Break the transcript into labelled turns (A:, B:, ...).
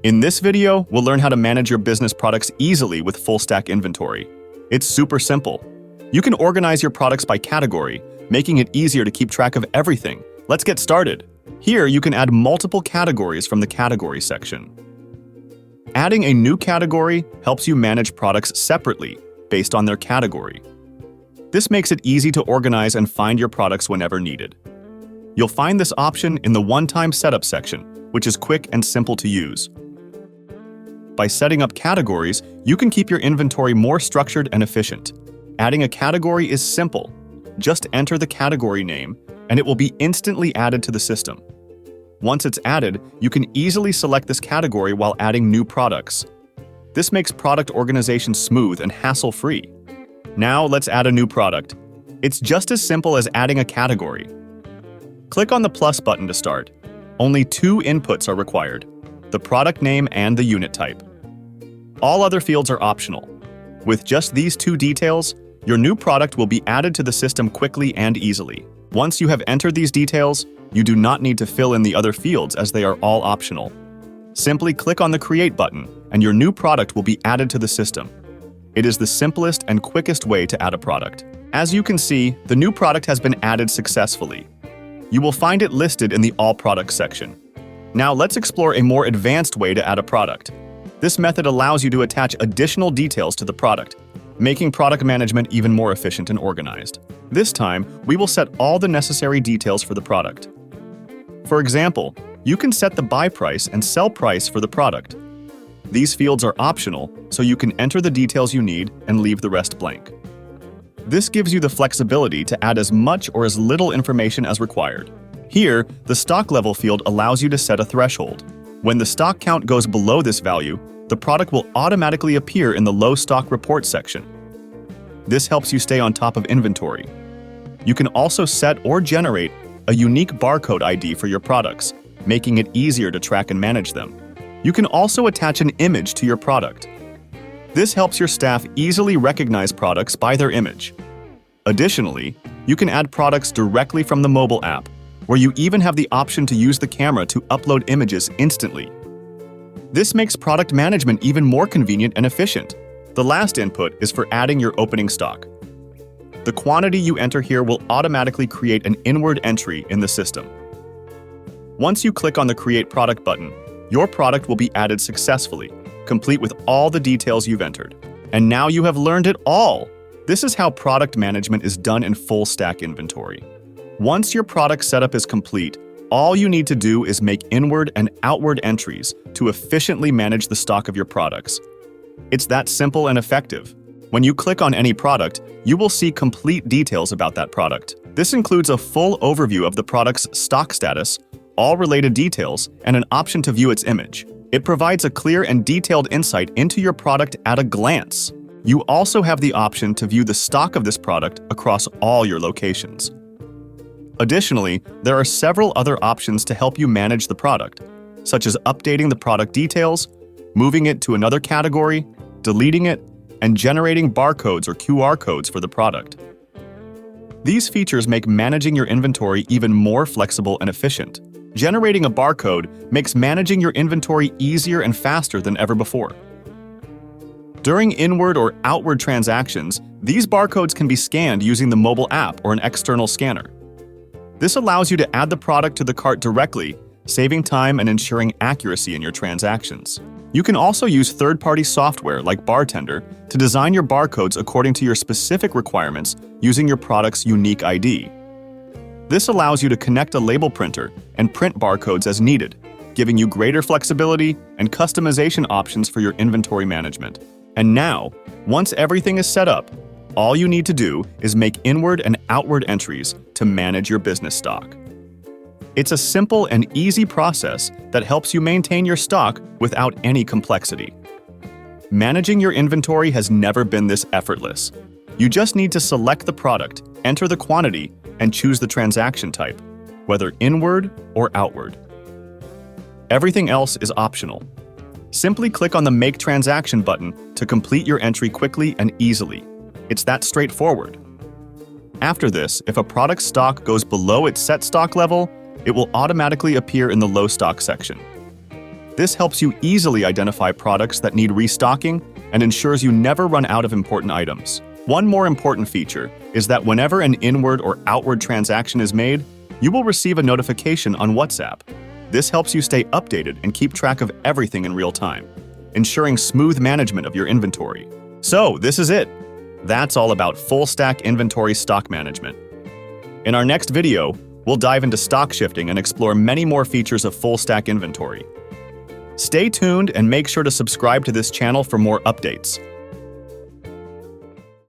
A: In this video, we'll learn how to manage your business products easily with FullStack Inventory. It's super simple. You can organize your products by category, making it easier to keep track of everything. Let's get started. Here, you can add multiple categories from the category section. Adding a new category helps you manage products separately based on their category. This makes it easy to organize and find your products whenever needed. You'll find this option in the one-time setup section, which is quick and simple to use. By setting up categories, you can keep your inventory more structured and efficient. Adding a category is simple. Just enter the category name, and it will be instantly added to the system. Once it's added, you can easily select this category while adding new products. This makes product organization smooth and hassle-free. Now let's add a new product. It's just as simple as adding a category. Click on the plus button to start. Only two inputs are required: the product name and the unit type. All other fields are optional. With just these two details, your new product will be added to the system quickly and easily. Once you have entered these details, you do not need to fill in the other fields as they are all optional. Simply click on the Create button, and your new product will be added to the system. It is the simplest and quickest way to add a product. As you can see, the new product has been added successfully. You will find it listed in the All Products section. Now let's explore a more advanced way to add a product. This method allows you to attach additional details to the product, making product management even more efficient and organized. This time, we will set all the necessary details for the product. For example, you can set the buy price and sell price for the product. These fields are optional, so you can enter the details you need and leave the rest blank. This gives you the flexibility to add as much or as little information as required. Here, the stock level field allows you to set a threshold. When the stock count goes below this value, the product will automatically appear in the low stock report section. This helps you stay on top of inventory. You can also set or generate a unique barcode ID for your products, making it easier to track and manage them. You can also attach an image to your product. This helps your staff easily recognize products by their image. Additionally, you can add products directly from the mobile app, where you even have the option to use the camera to upload images instantly. This makes product management even more convenient and efficient. The last input is for adding your opening stock. The quantity you enter here will automatically create an inward entry in the system. Once you click on the Create Product button, your product will be added successfully, complete with all the details you've entered. And now you have learned it all! This is how product management is done in FullStack Inventory. Once your product setup is complete, all you need to do is make inward and outward entries to efficiently manage the stock of your products. It's that simple and effective. When you click on any product, you will see complete details about that product. This includes a full overview of the product's stock status, all related details, and an option to view its image. It provides a clear and detailed insight into your product at a glance. You also have the option to view the stock of this product across all your locations. Additionally, there are several other options to help you manage the product, such as updating the product details, moving it to another category, deleting it, and generating barcodes or QR codes for the product. These features make managing your inventory even more flexible and efficient. Generating a barcode makes managing your inventory easier and faster than ever before. During inward or outward transactions, these barcodes can be scanned using the mobile app or an external scanner. This allows you to add the product to the cart directly, saving time and ensuring accuracy in your transactions. You can also use third-party software like Bartender to design your barcodes according to your specific requirements using your product's unique ID. This allows you to connect a label printer and print barcodes as needed, giving you greater flexibility and customization options for your inventory management. And now, once everything is set up, all you need to do is make inward and outward entries to manage your business stock. It's a simple and easy process that helps you maintain your stock without any complexity. Managing your inventory has never been this effortless. You just need to select the product, enter the quantity, and choose the transaction type, whether inward or outward. Everything else is optional. Simply click on the Make Transaction button to complete your entry quickly and easily. It's that straightforward. After this, if a product's stock goes below its set stock level, it will automatically appear in the low stock section. This helps you easily identify products that need restocking and ensures you never run out of important items. One more important feature is that whenever an inward or outward transaction is made, you will receive a notification on WhatsApp. This helps you stay updated and keep track of everything in real time, ensuring smooth management of your inventory. So, this is it. That's all about FullStack Inventory stock management. In our next video, we'll dive into stock shifting and explore many more features of FullStack Inventory. Stay tuned and make sure to subscribe to this channel for more updates.